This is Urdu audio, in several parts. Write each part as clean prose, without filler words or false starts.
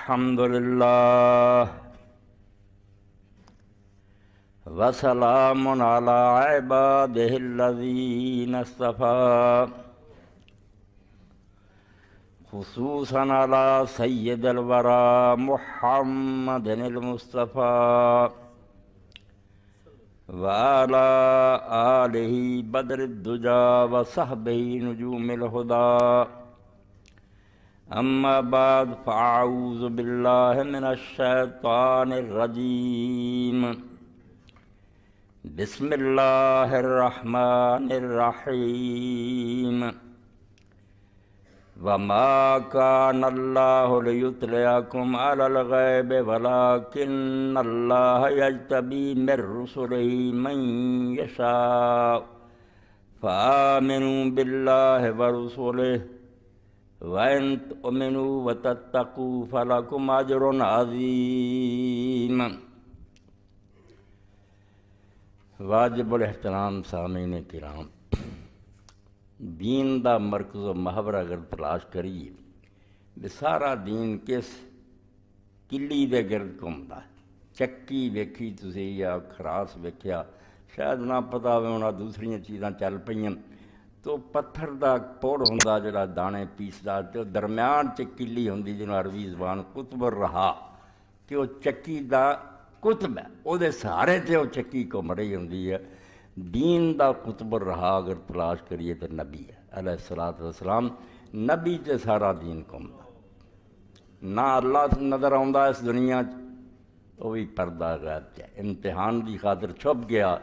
الحمدللہ وسلام علی عبادہ الذین اصطفیٰ خصوصاً علی سید الورا محمد المصطفیٰ وعلی آلہ بدر الدجا وصحبہ نجوم الہدی اما بعد فاعوذ باللہ من الشیطان الرجیم بسم اللہ الرحمن الرحیم وما كان اللہ لیطلعکم علی الغیب ولکن اللہ یجتبی من رسلہ من یشاء فآمنوا باللہ ورسلہ وَإِن تُؤْمِنُوا وَتَتَّقُوا فَلَكُمْ أَجْرٌ عَظِيمٌ۔ واجب الاحترام سامعین کرام، دین دا مرکز و محور اگر تلاش کریے بھی سارا دین کس کلی دے گرد گھومدا ہے۔ چکی ویکھی تسی یا خراس ویکھیا، شاید نہ پتا ہوئے انہاں دوسریاں چیزاں چل پئیاں، تو پتھر دا پوڑ ہوندا جڑا دانے پیسدا تے درمیان چ کلی ہوندی جنوں عربی زبان قطب الرہا کہ وہ چکی دا قطب ہے، او دے سہارے تے وہ چکی گھوم رہی ہوندی ہے۔ دین دا قطب الرہا اگر تلاش کریے تو نبی ہے علیہ الصلوۃ والسلام، نبی تے سارا دین گھومدا، نہ اللہ نظر آوندا اس دنیا وہ بھی پردہ غیب ہے، امتحان دی خاطر چھپ گیا،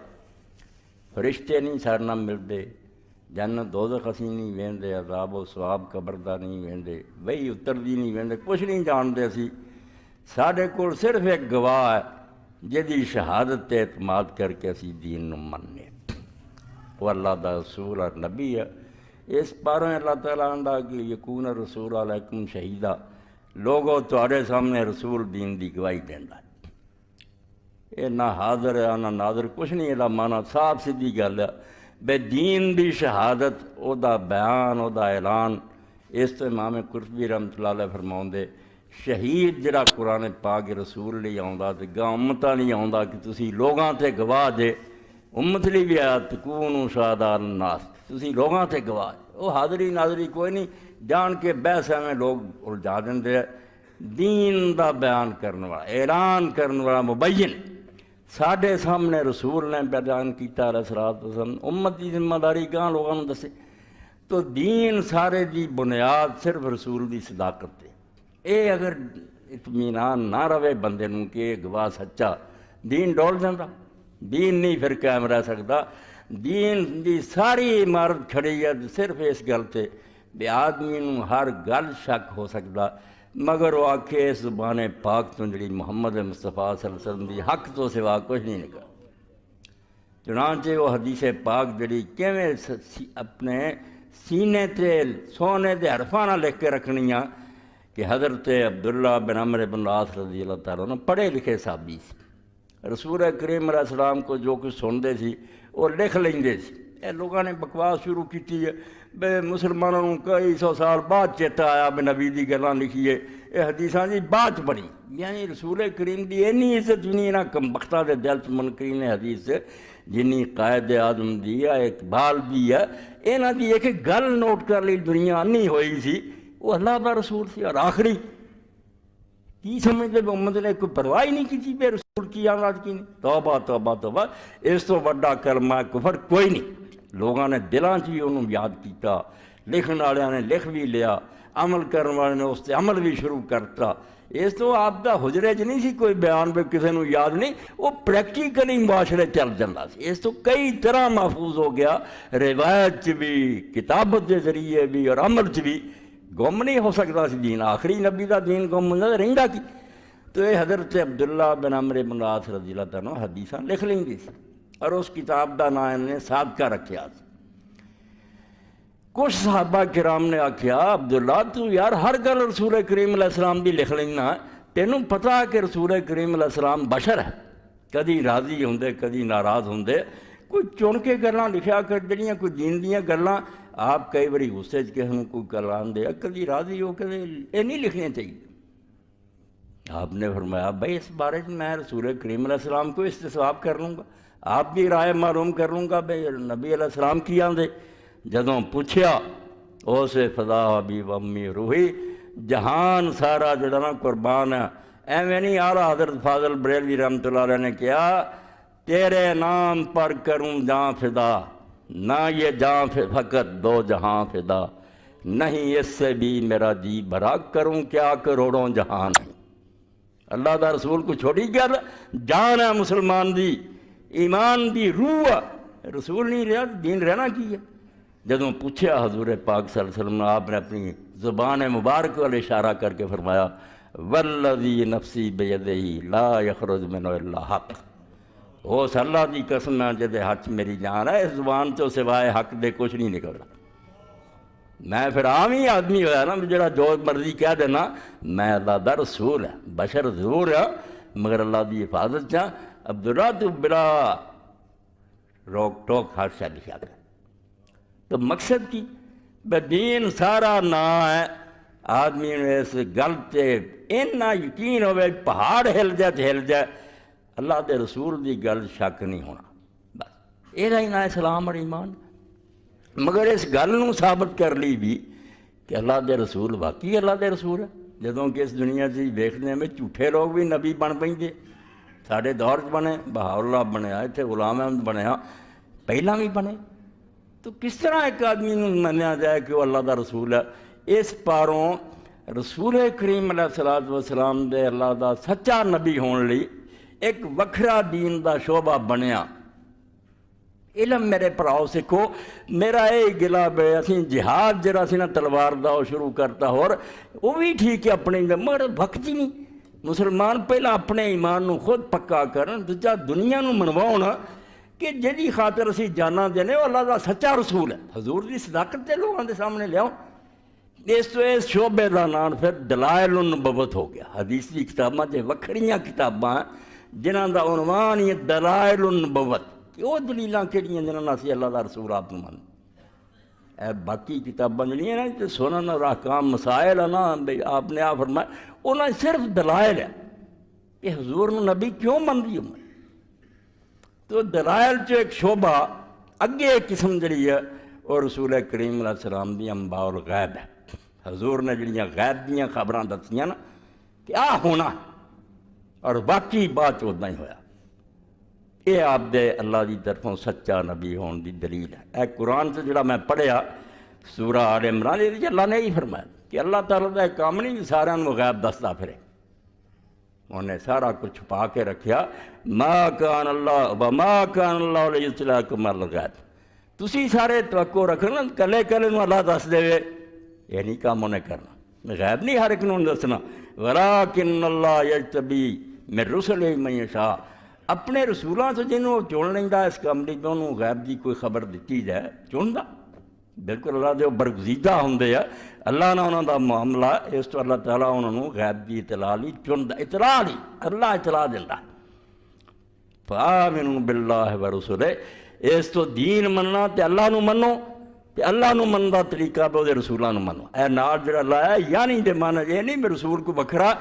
فرشتے نہیں سارے نہ ملدے، جنت دوزخ اسی نہیں ویندے، عذاب و ثواب قبر دا نہیں ویندے، وہی اتردی نہیں ویندے، کچھ نہیں جاندے اسی۔ ساڈے کول صرف ایک گواہ ہے جدی شہادت تے اعتماد کر کے اسی دین نو مننے، وہ اللہ دا رسول اور نبی ہے۔ اس پاروں اللہ تعالیٰ آندا کہ یکون رسول علیکم شہیدہ، لوگوں تواڈے سامنے رسول دین دی گواہی دیندا ہے۔ یہ نہ حاضر ہے نہ ناظر، کچھ نہیں، یہ معنی صاف سیدھی گل ہے بے دین دی شہادت، او دا بیان، او دا اعلان۔ اس تو امام قرطبی رحمۃ اللہ علیہ فرماؤندے شہید جڑا قرآن پاک رسول لئی آوندا تے گاں امتاں نہیں آوندا کہ تسی لوگاں تے گواہ جے، امت لئی بھی آیا تکونوا شہداء علی الناس، تسی لوگاں تے گواہ جے۔ او حاضری ناظری کوئی نہیں، جان کے بحث میں لوگ الجھا دیندے ہیں۔ دین دا بیان کرن والا، اعلان کرن والا مبین ساڈے سامنے رسول نے بیان کیتا علیہ الصلوۃ والسلام، امت کی ذمہ داری گاں لوگوں نے دسے۔ تو دین سارے دی بنیاد صرف رسول دی صداقت ہے۔ اے اگر اطمینان نہ رہے بندے نوں کہ یہ گواہ سچا، دین ڈول جاندا، دین نہیں پھر قائم رہ سکتا۔ دین دی ساری عمارت کھڑی ہے صرف اس گل تے بھی آدمی نوں ہر گل شک ہو سکتا، مگر وہ آکھے اس زبان پاک تو جڑی محمد مصطفیٰ صلی اللہ علیہ وسلم دی حق تو سوا کچھ نہیں نکلا۔ چنانچہ وہ حدیث پاک جڑی کیویں اپنے سینے تے سونے دے حرفاں نال لکھ کے رکھنیاں کہ حضرت عبداللہ بن عمرو بن العاص رضی اللہ تعالیٰ عنہ پڑھے لکھے صحابی سی، رسول کریم علیہ السلام کو جو کچھ سنتے سی وہ لکھ لیندے سی۔ اے لوگوں نے بکواس شروع کی ہے بے مسلمانوں کو کئی سو سال بعد چیتا آیا بے نبی دی گلاں لکھیے، اے حدیثاں جی بعد پڑھی، یعنی رسول کریم دی اینی عزت نہیں نہ کم بختہ دے دل چ منکرین حدیث سے جنی قائد اعظم دی ہے، اقبال دی ہے، انہاں دی ایک گل نوٹ کر لی دنیا نہیں ہوئی سی، وہ اللہ دا رسول سی۔ اور آخری کی سمجھتے بھی امت نے کوئی پرواہ نہیں کی بے رسول کی آمد کی نہیں؟ توبہ توبہ توبہ، اس تو بڑا کلمہ کفر کوئی نہیں۔ لوگوں نے دلان چ بھی انہوں یاد کیتا، لکھن والوں نے لکھ بھی لیا، عمل کرنے والے نے اس تے عمل بھی شروع کرتا۔ اس تو آپ دا حجرے چ نہیں سی کوئی بیان پہ کسی نو یاد نہیں، وہ پریکٹیکلی معاشرے چل جاتا سی۔ اس تو کئی طرح محفوظ ہو گیا، روایت چ بھی، کتابت کے ذریعے بھی اور عمل چ بھی۔ گم نہیں ہو سکتا سی دین، آخری نبی دا دین گم ہوتا رہندا کی۔ تو یہ حضرت عبداللہ بن عمرو بن العاص رضی اللہ تعالیٰ عنہ حدیثاں لکھ لیندی سی، اور اس کتاب دا نام انہوں نے صادقہ رکھیا سی۔ کچھ صحابہ کرام نے آکھیا عبداللہ تو یار ہر گل رسول کریم علیہ السلام دی لکھ لینا، تینوں پتہ کہ رسول کریم علیہ السلام بشر ہے، کدی راضی ہوندے کدی ناراض ہوندے، کوئی چن کے گلاں لکھیا کر دینیاں، کوئی دین دیاں گلاں آپ کئی باری غصے چ کسی نوں کوئی گل آندے کدی راضی ہو کدی، یہ نہیں لکھنیاں چاہیے۔ آپ نے فرمایا بھائی اس بارے میں رسول کریم علیہ السلام کو استصواب کر لوں گا، آپ کی رائے معلوم کر لوں گا بھائی نبی علیہ السلام کی آندے جدوں پوچھیا اس فضا بھی امی روحی جہان سارا جڑا نا قربان ہے، ایویں نہیں اعلیٰ حضرت فاضل بریلوی رحمۃ اللہ علیہ نے کہا تیرے نام پر کروں جاں فدا، نہ یہ جاں فقط دو جہاں فدا، نہیں اس سے بھی میرا جی بھرا کروں کیا کروڑوں جہان ہے۔ اللہ دا رسول کو چھوٹی گل جان ہے مسلمان دی، ایمان دی روح ہے، رسول نہیں رہا دین رہنا کی ہے۔ جدوں پوچھا حضور پاک صلی اللہ علیہ وسلم آپ نے اپنی زبان مبارک والے اشارہ کر کے فرمایا والذی نفسی بیدہ لا یخرج منہ الا حق، اس اللہ دی قسم ہے جدے ہاتھ میری جان ہے، اس زبان تو سوائے حق دے کچھ نہیں نکلنا۔ میں پھر عام ہی آدمی ہویا نا جڑا جو مرضی کہہ دینا، میں اللہ دا رسول ہے، بشر ضرور ہے مگر اللہ دی حفاظت چاہ عبداللہ تو بلا روک ٹوک ہر شاہ لکھا گیا۔ تو مقصد کی دین سارا نا ہے، آدمی نے اس گل تے اتنا یقین ہوئے پہاڑ ہل جائے تو ہل جائے، اللہ دے رسول دی گل شک نہیں ہونا، بس یہ ہی نا اسلام اور ایمان۔ مگر اس گل نو ثابت کر لی بھی کہ اللہ دے رسول واقعی اللہ دے رسول ہے، جدوں کہ اس دنیا سے ویکھنے میں جھوٹے لوگ بھی نبی بن پے، سارے دور بنے، بہاء اللہ بنیا، اتنے غلام احمد بنیا، پہلا بھی بنے، تو کس طرح ایک آدمی منیا جائے کہ وہ اللہ دا رسول ہے؟ اس پاروں رسول کریم علیہ الصلوۃ والسلام دے اللہ دا سچا نبی ہون لئی ایک وکھرا دین دا شعبہ بنیا۔ علم میرے پراؤ سکھو، میرا یہ گلا بے اسی جہاد جڑا سی نا تلوار دا وہ شروع کرتا، اور وہ بھی ٹھیک ہے اپنے مگر وقت ہی نہیں۔ مسلمان پہلا اپنے ایمان نو خود پکا کرن، دوجا دنیا نو منواؤن کہ جہی خاطر اسی جانا دینے وہ اللہ دا سچا رسول ہے، حضور دی صداقت دے لوگوں دے سامنے لیاؤ۔ اس تو اس شعبے دا نام پھر دلائل النبوت ہو گیا۔ حدیث دی کتاباں جو وکھریاں کتاباں جنہاں دا عنوان یہ دلائل النبوت، کہ وہ دلیلاں کہڑیاں جنہاں نال اسی اللہ دا رسول آپ نوں منتے۔ اے باقی کتاباں جڑیاں نا جو سنن اور احکام مسائل ہے نا بھئی آپ نے فرمایا انہاں صرف دلائل ہے کہ حضور نوں نبی کیوں مندی ہوں۔ تو دلائل چ ایک شعبہ اگے ایک قسم جڑی ہے اور رسول کریم علیہ السلام دی انباء الغیب ہے، حضور نے جڑیاں غیب دیاں خبراں دسیاں نا کہ آ ہونا اور باقی بات اتنا ہی ہویا، یہ آپ دے اللہ دی طرفوں سچا نبی ہون دی دلیل ہے۔ اے قرآن سے جڑا میں پڑھیا سورہ آل عمران، یہ اللہ نے ہی فرمایا کہ اللہ تعالیٰ دا کام نہیں سارا نو غیب دستا پھرے، انہیں سارا کچھ چھپا کے رکھیا۔ ما کان اللہ وما کان اللہ لیطلعکم علی الغیب، تسی سارے توقع رکھنا کلے کلے نو اللہ دس دے، یہ نہیں کام انہیں کرنا، غیب نہیں ہر ایک نو دسنا۔ ولکن اللہ یجتبی من رسلہ من یشاء، اپنے رسولاں تو جنہوں چن لیندا اس کام دی انہوں غیب دی کوئی خبر دیتی جائے چندا، بالکل اللہ دے برگزیدہ ہوندے ہیں، اللہ نے انہوں دا معاملہ اس تو اللہ تعالیٰ انہوں غیب دی اطلاع لی چندا، اطلاع لی اللہ اطلاع دیندا۔ فآمنوا باللہ ورسلہ، اس تو دین مننا تے اللہ نو منو، تے اللہ نو من دا طریقہ بے دے رسولاں نو منو۔ اے نال جڑا لایا یعنی دے مانا یہ نہیں میں رسول کو بکھرا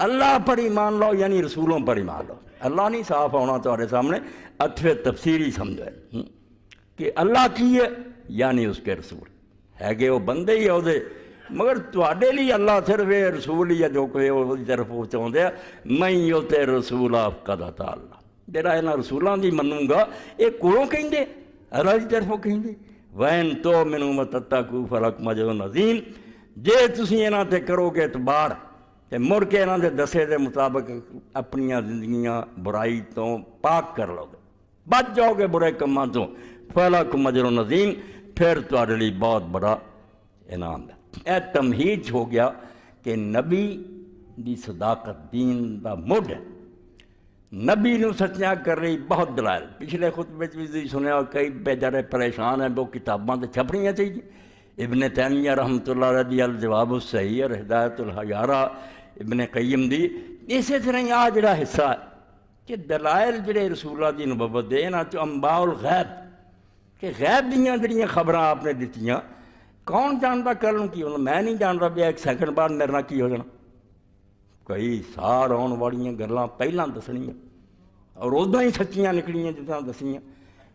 اللہ پر ایمان لو یعنی رسولوں پر ایمان لو، اللہ نہیں صاف ہونا تمہارے سامنے اتھوے تفسیری سمجھے کہ اللہ کی ہے یعنی اس کے رسول ہے کہ وہ بندے ہی دے، مگر تواڈے لیے اللہ صرف یہ رسول ہی ہے جو کوئی وہ طرف چاہتے ہیں میں یوتے رسول فقد اطاع اللہ، جڑا یہاں رسولوں کی منوں گا یہ کولوں کہیں دے اللہ کی طرفوں کہیں دے وین تو منو متتقوا فلکم اجر عظیم، جے تسی یہاں تے کرو گے اعتبار تے مڑ کے یہاں دے دسے دے مطابق اپنی زندگیاں برائی تو پاک کر لو گے، بچ جاؤ گے برے کماں تو، فلکم اجر عظیم، پھر تواڈے لیے بہت بڑا انعام ہے۔ اے تمہید ہو گیا کہ نبی دی صداقت دین دا مڈ ہے، نبی نو سچیاں کر رہی بہت دلائل، پچھلے خطبے بھی سنیا کئی بیچارے پریشان ہیں وہ کتاباں تے چھپنیاں چاہیے۔ ابن تیمیہ رحمۃ اللہ علیہ دی الجواب الصحیح اور ہدایت الحیارہ ابن قیم دی، اسی طرح ہی آ جڑا حصہ ہے کہ دلائل جڑے رسولہ دی نبوت دے انہاں چ انباء الغیب کہ غیب دیاں جڑیاں خبراں آپ نے دتیاں کون جانتا کل کی ہونا، میں نہیں جانتا بھی ایک سیکنڈ بعد میرے نال کی ہو جانا، ਕਈ ਸਾਲ ਆਉਣ ਵਾਲੀਆਂ ਗੱਲਾਂ ਪਹਿਲਾਂ ਦੱਸਣੀਆਂ ਔਰ ਉੱਦਾਂ ਹੀ ਸੱਚੀਆਂ ਨਿਕਲੀਆਂ ਜਿੱਦਾਂ ਦੱਸੀਆਂ।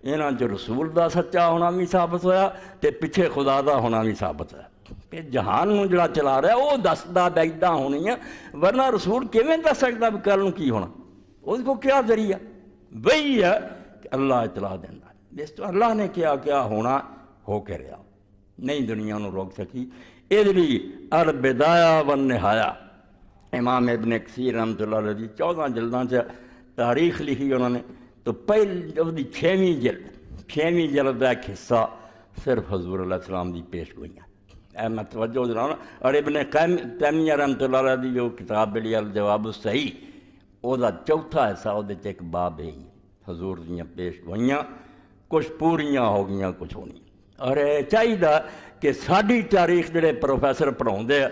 ਇਹਨਾਂ 'ਚ ਰਸੂਲ ਦਾ ਸੱਚਾ ਹੋਣਾ ਵੀ ਸਾਬਤ ਹੋਇਆ ਅਤੇ ਪਿੱਛੇ ਖੁਦਾ ਦਾ ਹੋਣਾ ਵੀ ਸਾਬਤ ਹੋਇਆ। ਕਿ ਜਹਾਨ ਨੂੰ ਜਿਹੜਾ ਚਲਾ ਰਿਹਾ ਉਹ ਦੱਸਦਾ ਵੀ ਇੱਦਾਂ ਹੋਣੀ ਆ, ਵਰਨਾ ਰਸੂਲ ਕਿਵੇਂ ਦੱਸ ਸਕਦਾ ਵੀ ਕੱਲ੍ਹ ਨੂੰ ਕੀ ਹੋਣਾ? ਉਹਦੇ ਕੋਲ ਕਿਆ ਜ਼ਰੀਆ? ਵਹੀ ਹੈ ਕਿ ਅੱਲਾਹ ਇਤਲਾ ਦਿੰਦਾ, ਜਿਸ ਤੋਂ ਅੱਲਾਹ ਨੇ ਕਿਆ ਹੋਣਾ ਹੋ ਕੇ ਰਿਹਾ, ਨਹੀਂ ਦੁਨੀਆ ਨੂੰ ਰੋਕ ਸਕੀ। ਇਹਦੇ ਲਈ ਅਲ ਬਿਦਾਇਆ ਵਨ ਨਿਹਾਇਆ ਇਮਾਮ ਇਬਨ ਕਸੀਰ ਰਹਿਮਤੁல்லாਹ ਅਲੈਹ ਦੀ 14 ਜਲਦਾਂ 'ਚ ਤਾਰੀਖ ਲਿਖੀ ਉਹਨਾਂ ਨੇ। ਤਾਂ ਪਹਿਲੀ ਉਹਦੀ 6ਵੀਂ ਜਲਦ ਦਾ ਇੱਕ ਹਿੱਸਾ ਸਿਰਫ ਹਜ਼ੂਰ ਅਲੈਹ ਸਲਾਮ ਦੀ ਪੇਸ਼ਗੋਈਆਂ। ਇਹ ਮੈਂ ਤਵੱਜੋ ਦਿਲਾਉਣਾ। ਔਰ ਇਬਨ ਤੈਮੀਆ ਰਹਿਮਤੁல்லாਹ ਅਲੈਹ ਦੀ ਜੋ ਕਿਤਾਬ ਮਿਲੀ ਅਲ ਜਵਾਬ ਸਹੀ, ਉਹਦਾ ਚੌਥਾ ਹਿੱਸਾ ਉਹਦੇ 'ਚ ਇੱਕ ਬਾਬ ਹੈ ਹਜ਼ੂਰ ਦੀਆਂ ਪੇਸ਼ਗੋਈਆਂ, ਕੁਛ ਪੂਰੀਆਂ ਹੋ ਗਈਆਂ ਕੁਛ ਹੋਣੀਆਂ। ਔਰ ਇਹ ਚਾਹੀਦਾ ਕਿ ਸਾਡੀ ਤਾਰੀਖ ਜਿਹੜੇ ਪ੍ਰੋਫੈਸਰ ਪੜ੍ਹਾਉਂਦੇ ਆ,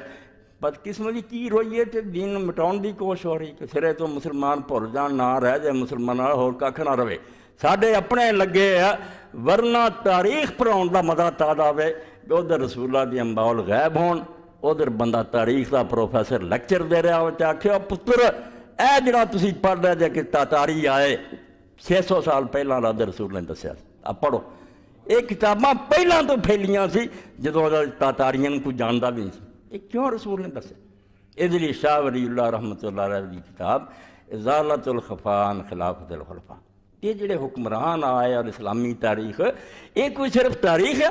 ਬਦਕਿਸਮਤੀ ਕੀ ਰੋਈਏ ਅਤੇ ਦੀਨ ਨੂੰ ਮਿਟਾਉਣ ਦੀ ਕੋਸ਼ਿਸ਼ ਹੋ ਰਹੀ ਕਿ ਸਿਰੇ ਤੋਂ ਮੁਸਲਮਾਨ ਭੁੱਲ ਜਾਣ, ਨਾ ਰਹਿ ਜਾਏ ਮੁਸਲਮਾਨਾਂ ਨਾਲ, ਹੋਰ ਕੱਖ ਨਾ ਰਵੇ। ਸਾਡੇ ਆਪਣੇ ਲੱਗੇ ਆ, ਵਰਨਾ ਤਾਰੀਖ ਪੜ੍ਹਾਉਣ ਦਾ ਮਜ਼ਾ ਤਦ ਆਵੇ ਕਿ ਉੱਧਰ ਰਸੂਲਾਂ ਦੀਆਂ ਅੰਬਾਉਲ ਗਾਇਬ ਹੋਣ, ਉੱਧਰ ਬੰਦਾ ਤਾਰੀਖ ਦਾ ਪ੍ਰੋਫੈਸਰ ਲੈਕਚਰ ਦੇ ਰਿਹਾ ਹੋ, ਆਖਿਓ ਪੁੱਤਰ ਇਹ ਜਿਹੜਾ ਤੁਸੀਂ ਪੜ੍ਹ ਰਹੇ ਜੇ ਕਿ ਤਾਤਾਰੀ ਆਏ 600 ਸਾਲ ਪਹਿਲਾਂ ਰੱਬ ਦੇ ਰਸੂਲ ਨੇ ਦੱਸਿਆ, ਆ ਪੜ੍ਹੋ। ਇਹ ਕਿਤਾਬਾਂ ਪਹਿਲਾਂ ਤੋਂ ਫੈਲੀਆਂ ਸੀ ਜਦੋਂ ਤਾਤਾਰੀਆਂ ਨੂੰ ਕੋਈ ਜਾਣਦਾ ਵੀ ਨਹੀਂ ਸੀ। ਇਹ ਕਿਉਂ ਰਸੂਲ ਨੇ ਦੱਸਿਆ? ਇਹਦੇ ਲਈ ਸ਼ਾਹ ਵਲੀਉੱਲਾਹ ਰਹਿਮਤੁல்லாਹ ਅਲੈਹ ਦੀ ਕਿਤਾਬ ਇਜ਼ਾਲਤੁਲ ਖਫਾ ਅਨ ਖਿਲਾਫਤੁਲ ਖੁਲਫਾ। ਇਹ ਜਿਹੜੇ ਹੁਕਮਰਾਨ ਆਏ ਔਰ ਇਸਲਾਮੀ ਤਾਰੀਖ, ਇਹ ਕੋਈ ਸਿਰਫ ਤਾਰੀਖ ਹੈ?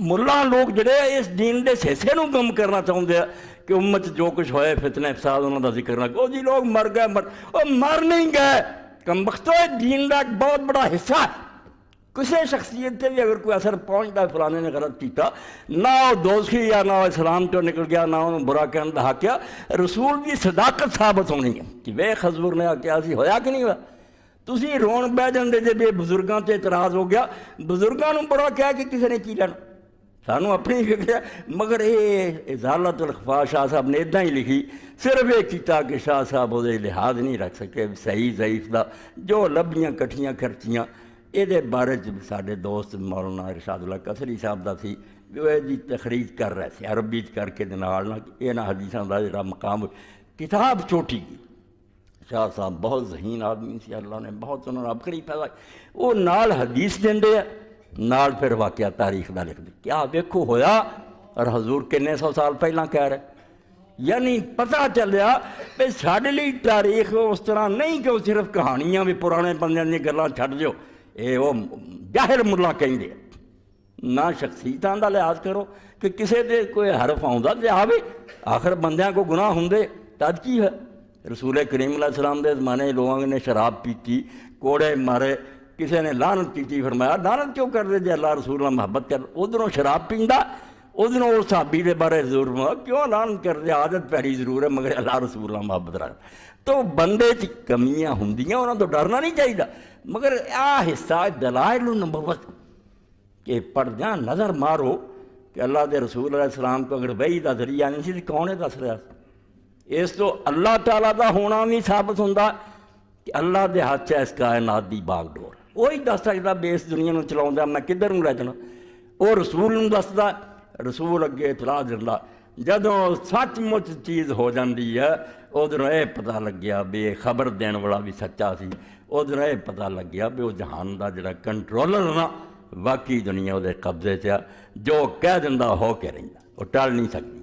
ਮੁੱਲਾ ਲੋਕ ਜਿਹੜੇ ਇਸ ਦੀਨ ਦੇ ਹਿੱਸੇ ਨੂੰ ਗੁੰਮ ਕਰਨਾ ਚਾਹੁੰਦੇ ਆ ਕਿ ਉਮਤ 'ਚ ਜੋ ਕੁਛ ਹੋਏ ਫਿਤਨੇ ਫਸਾਦ ਉਹਨਾਂ ਦਾ ਜ਼ਿਕਰ ਨਾ। ਉਹ ਜੀ ਲੋਕ ਮਰ ਗਏ, ਉਹ ਮਰ ਨਹੀਂ ਗਏ ਕਮਬਖਤੋ, ਦੀਨ ਦਾ ਇੱਕ ਬਹੁਤ ਬੜਾ ਹਿੱਸਾ ਹੈ। ਕਿਸੇ ਸ਼ਖਸੀਅਤ 'ਤੇ ਵੀ ਅਗਰ ਕੋਈ ਅਸਰ ਪਹੁੰਚਦਾ ਫਲਾਣੇ ਨੇ ਗਲਤ ਕੀਤਾ, ਨਾ ਉਹ ਦੋਜ਼ਖੀ ਜਾਂ ਨਾ ਉਹ ਇਸਲਾਮ 'ਚੋਂ ਨਿਕਲ ਗਿਆ, ਨਾ ਉਹਨੂੰ ਬੁਰਾ ਕਹਿਣ ਦਾ ਹੱਕ ਆ। ਰਸੂਲ ਦੀ ਸਦਾਕਤ ਸਾਬਤ ਹੋਣੀ ਹੈ ਕਿ ਵੇਖ ਹਜ਼ੂਰ ਨੇ ਕਿਹਾ ਸੀ, ਹੋਇਆ ਕਿ ਨਹੀਂ ਹੋਇਆ? ਤੁਸੀਂ ਰੋਣ ਬਹਿ ਜਾਂਦੇ ਜੇ ਵੀ ਬਜ਼ੁਰਗਾਂ 'ਤੇ ਇਤਰਾਜ਼ ਹੋ ਗਿਆ। ਬਜ਼ੁਰਗਾਂ ਨੂੰ ਬੁਰਾ ਕਹਿ ਕੇ ਕਿਸੇ ਨੇ ਕੀ ਲੈਣਾ? ਸਾਨੂੰ ਆਪਣੀ ਫਿਕਰ। ਮਗਰ ਇਹ ਇਜ਼ਾਲਤੁਲ ਖਫਾ ਸ਼ਾਹ ਸਾਹਿਬ ਨੇ ਇੱਦਾਂ ਹੀ ਲਿਖੀ, ਸਿਰਫ ਇਹ ਕੀਤਾ ਕਿ ਸ਼ਾਹ ਸਾਹਿਬ ਉਹਦੇ ਲਿਹਾਜ਼ ਨਹੀਂ ਰੱਖ ਸਕੇ ਸਹੀ ਜ਼ਈਫ ਦਾ, ਜੋ ਲੱਭੀਆਂ ਇਕੱਠੀਆਂ ਖਰਚੀਆਂ। ਇਹਦੇ ਬਾਰੇ 'ਚ ਸਾਡੇ ਦੋਸਤ ਮੌਲਾਨਾ ਇਰਸ਼ਾਦੁੱਲਾ ਕਸਰੀ ਸਾਹਿਬ ਦਾ ਸੀ ਵੀ ਉਹ ਇਹਦੀ ਤਖਰੀਜ ਕਰ ਰਹੇ ਸੀ ਅਰਬੀ 'ਚ ਕਰਕੇ ਦੇ ਨਾਲ ਇਹਨਾਂ ਹਦੀਸਾਂ ਦਾ ਜਿਹੜਾ ਮਕਾਮ ਕਿਤਾਬ ਛੋਟੀ ਗਈ। ਸ਼ਾਹ ਸਾਹਿਬ ਬਹੁਤ ਜ਼ਹੀਨ ਆਦਮੀ ਸੀ, ਅੱਲਾ ਨੇ ਬਹੁਤ ਉਹਨਾਂ ਨੂੰ ਅਬਕਰੀ ਪੈਦਾ। ਉਹ ਨਾਲ ਹਦੀਸ ਦਿੰਦੇ ਆ, ਨਾਲ ਫਿਰ ਵਾਕਿਆ ਤਾਰੀਖ ਦਾ ਲਿਖਦੇ। ਕਿਆ ਵੇਖੋ ਹੋਇਆ, ਔਰ ਹਜ਼ੂਰ ਕਿੰਨੇ ਸੌ ਸਾਲ ਪਹਿਲਾਂ ਕਹਿ ਰਹੇ। ਯਾਨੀ ਪਤਾ ਚੱਲਿਆ ਵੀ ਸਾਡੇ ਲਈ ਤਾਰੀਖ ਉਸ ਤਰ੍ਹਾਂ ਨਹੀਂ ਕਿ ਉਹ ਸਿਰਫ ਕਹਾਣੀਆਂ ਵੀ ਪੁਰਾਣੇ ਬੰਦਿਆਂ ਦੀਆਂ ਗੱਲਾਂ ਛੱਡ ਦਿਓ। ਇਹ ਉਹ ਜ਼ਾਹਿਰ ਮੁੱਲਾ ਕਹਿੰਦੇ ਨਾ, ਸ਼ਖਸੀਅਤਾਂ ਦਾ ਲਿਹਾਜ਼ ਕਰੋ ਕਿ ਕਿਸੇ ਦੇ ਕੋਈ ਹਰਫ ਆਉਂਦਾ ਤੇ ਆਵੇ। ਆਖਰ ਬੰਦਿਆਂ ਕੋ ਗੁਨਾਹ ਹੁੰਦੇ ਤਦ ਕੀ ਹੈ? ਰਸੂਲ ਕਰੀਮ ਅਲੈਹ ਸਲਾਮ ਦੇ ਜ਼ਮਾਨੇ ਲੋਕਾਂ ਨੇ ਸ਼ਰਾਬ ਪੀਤੀ, ਕੋੜੇ ਮਾਰੇ, ਕਿਸੇ ਨੇ ਲਾਹਨਤ ਕੀਤੀ। ਫਰਮਾਇਆ ਲਾਹਨਤ ਕਿਉਂ ਕਰਦੇ ਜੇ ਅੱਲਾਹ ਰਸੂਲ ਨਾਲ ਮੁਹੱਬਤ ਕਰ? ਉਧਰੋਂ ਸ਼ਰਾਬ ਪੀਂਦਾ, ਉਧਰੋਂ ਉਸ ਸਾਹਬੀ ਦੇ ਬਾਰੇ ਜ਼ਰੂਰ ਕਿਉਂ ਲਾਹਨਤ ਕਰਦੇ? ਆਦਤ ਪੈੜੀ ਜ਼ਰੂਰ ਹੈ, ਮਗਰ ਅੱਲਾਹ ਰਸੂਲ ਨਾਲ ਮੁਹੱਬਤ ਰੱਖ। ਤਾਂ ਬੰਦੇ 'ਚ ਕਮੀਆਂ ਹੁੰਦੀਆਂ, ਉਹਨਾਂ ਤੋਂ ਡਰਨਾ ਨਹੀਂ ਚਾਹੀਦਾ। ਮਗਰ ਆਹ ਹਿੱਸਾ ਦਲਾਇਲ ਨਬੁਵਤ ਕਿ ਪੜ੍ਹਦਿਆਂ ਨਜ਼ਰ ਮਾਰੋ ਕਿ ਅੱਲਾਹ ਦੇ ਰਸੂਲ ਅਲੈਹ ਸਲਾਮ ਕੋ ਅਗਰ ਵਹੀ ਦਾ ਜ਼ਰੀਆ ਨਹੀਂ ਸੀ ਤਾਂ ਕੌਣ ਇਹ ਦੱਸ ਰਿਹਾ? ਇਸ ਤੋਂ ਅੱਲਾਹ ਤਾਲਾ ਦਾ ਹੋਣਾ ਵੀ ਸਾਬਤ ਹੁੰਦਾ ਕਿ ਅੱਲਾਹ ਦੇ ਹੱਥ 'ਚ ਇਸ ਕਾਇਨਾਤ ਦੀ ਬਾਗਡੋਰ। ਉਹੀ ਦੱਸ ਸਕਦਾ ਵੀ ਇਸ ਦੁਨੀਆ ਨੂੰ ਚਲਾਉਂਦਾ ਮੈਂ ਕਿੱਧਰ ਨੂੰ ਲੈ ਜਾਣਾ। ਉਹ ਰਸੂਲ ਨੂੰ ਦੱਸਦਾ, ਰਸੂਲ ਅੱਗੇ ਇਤਲਾਹ ਦਿੰਦਾ। ਜਦੋਂ ਸੱਚਮੁੱਚ ਚੀਜ਼ ਹੋ ਜਾਂਦੀ ਹੈ, ਉਧਰੋਂ ਇਹ ਪਤਾ ਲੱਗਿਆ ਵੀ ਇਹ ਖਬਰ ਦੇਣ ਵਾਲਾ ਵੀ ਸੱਚਾ ਸੀ। ਉਧਰੋਂ ਇਹ ਪਤਾ ਲੱਗਿਆ ਵੀ ਉਹ ਜਹਾਨ ਦਾ ਜਿਹੜਾ ਕੰਟਰੋਲਰ ਨਾ, ਬਾਕੀ ਦੁਨੀਆ ਉਹਦੇ ਕਬਜ਼ੇ 'ਚ ਆ। ਜੋ ਕਹਿ ਦਿੰਦਾ ਹੋ ਕੇ ਰਹਿੰਦਾ, ਉਹ ਟਲ ਨਹੀਂ ਸਕਦੀ।